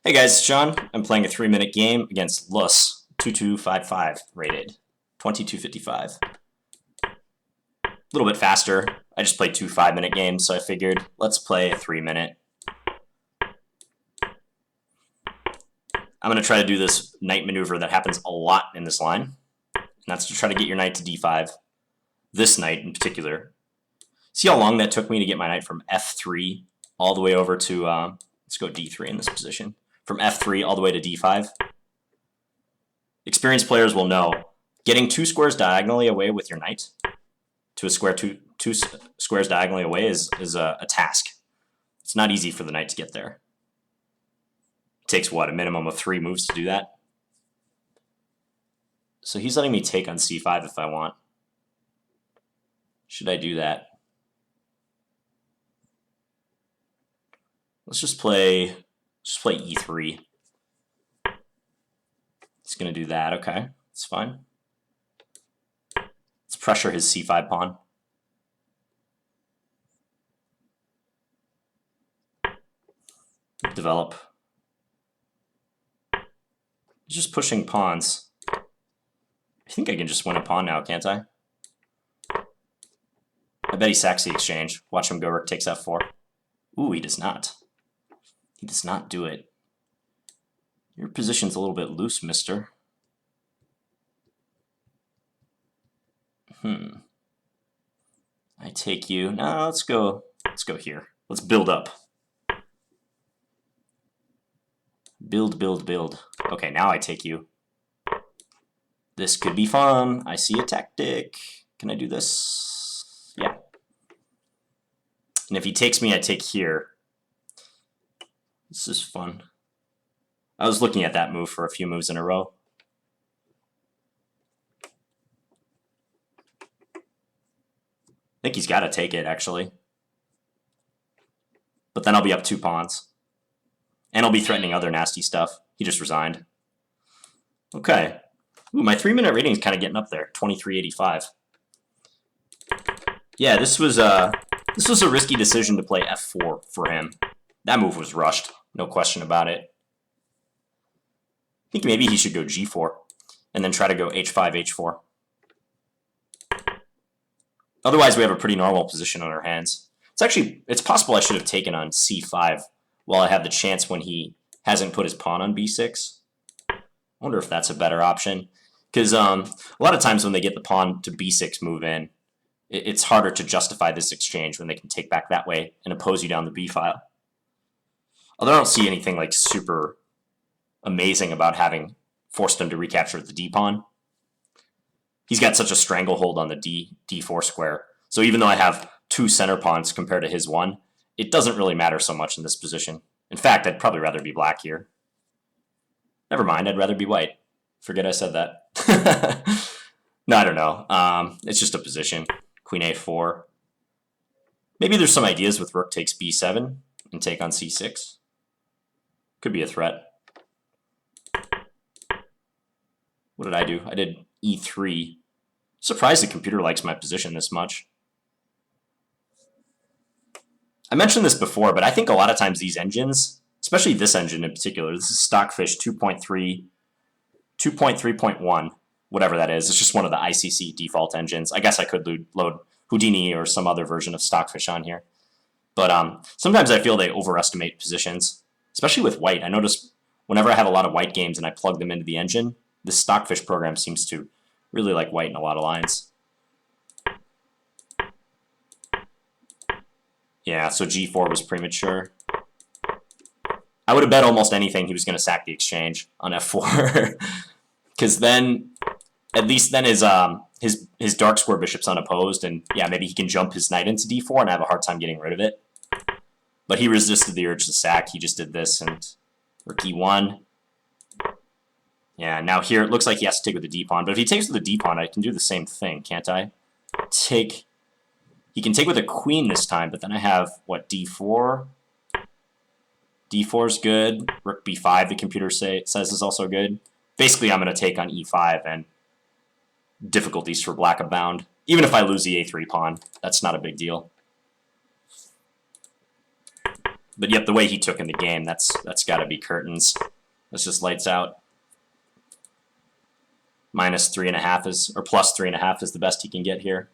Hey guys, it's John. I'm playing a 3-minute game against LuHS, 2255 rated, 2255. A little bit faster. I just played 2 5-minute games, so I figured let's play a 3-minute. I'm going to try to do this knight maneuver that happens a lot in this line, and that's to try to get your knight to d5. This knight in particular. See how long that took me to get my knight from f3 all the way over to, let's go d3 in this position. From f3 all the way to d5. Experienced players will know getting 2 squares diagonally away with your knight to a square two squares diagonally away is a task. It's not easy for the knight to get there. It takes what, a minimum of 3 moves to do that? So he's letting me take on c5 if I want. Should I do that? Let's just play e3. He's going to do that. Okay, that's fine. Let's pressure his c5 pawn. Develop. He's just pushing pawns. I think I can just win a pawn now, can't I? I bet he sacks the exchange. Watch him go rook takes f4. Ooh, he does not. He does not do it. Your position's a little bit loose, mister. I take you. No, let's go here. Let's build up. Build, build, build. Okay, now I take you. This could be fun. I see a tactic. Can I do this? Yeah. And if he takes me, I take here. This is fun. I was looking at that move for a few moves in a row. I think he's got to take it, actually. But then I'll be up 2 pawns. And I'll be threatening other nasty stuff. He just resigned. Okay. Ooh, my 3-minute rating is kind of getting up there, 23.85. Yeah, this was a risky decision to play f4 for him. That move was rushed, no question about it. I think maybe he should go g4 and then try to go h5, h4. Otherwise, we have a pretty normal position on our hands. It's possible I should have taken on c5 while I have the chance when he hasn't put his pawn on b6. I wonder if that's a better option. Because a lot of times when they get the pawn to b6 move in, it's harder to justify this exchange when they can take back that way and oppose you down the b file. Although I don't see anything like super amazing about having forced him to recapture the d pawn. He's got such a stranglehold on the d4 square. So even though I have 2 center pawns compared to his 1, it doesn't really matter so much in this position. In fact, I'd probably rather be black here. Never mind, I'd rather be white. Forget I said that. No, I don't know. It's just a position. Queen a4. Maybe there's some ideas with rook takes b7 and take on c6. Could be a threat. What did I do? I did e3. Surprised the computer likes my position this much. I mentioned this before, but I think a lot of times these engines, especially this engine in particular, this is Stockfish 2.3, 2.3.1, whatever that is. It's just one of the ICC default engines. I guess I could load Houdini or some other version of Stockfish on here. But sometimes I feel they overestimate positions, especially with white. I notice whenever I have a lot of white games and I plug them into the engine, this Stockfish program seems to really like white in a lot of lines. Yeah, so g4 was premature. I would have bet almost anything he was going to sack the exchange on f4. Because then, at least then his dark square bishop's unopposed, and yeah, maybe he can jump his knight into d4 and have a hard time getting rid of it. But he resisted the urge to sack. He just did this, and rook e1. Yeah, now here it looks like he has to take with the d-pawn, but if he takes with the d-pawn, I can do the same thing, can't I? He can take with a queen this time, but then I have, what, d4? d4 is good. Rook b5, the computer says is also good. Basically, I'm going to take on e5, and difficulties for black abound. Even if I lose the a3 pawn, that's not a big deal. But yep, the way he took in the game, that's got to be curtains. That's just lights out. Minus 3.5 is, or plus 3.5 is the best he can get here.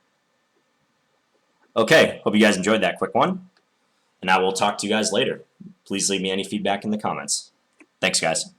Okay, hope you guys enjoyed that quick one. And I will talk to you guys later. Please leave me any feedback in the comments. Thanks, guys.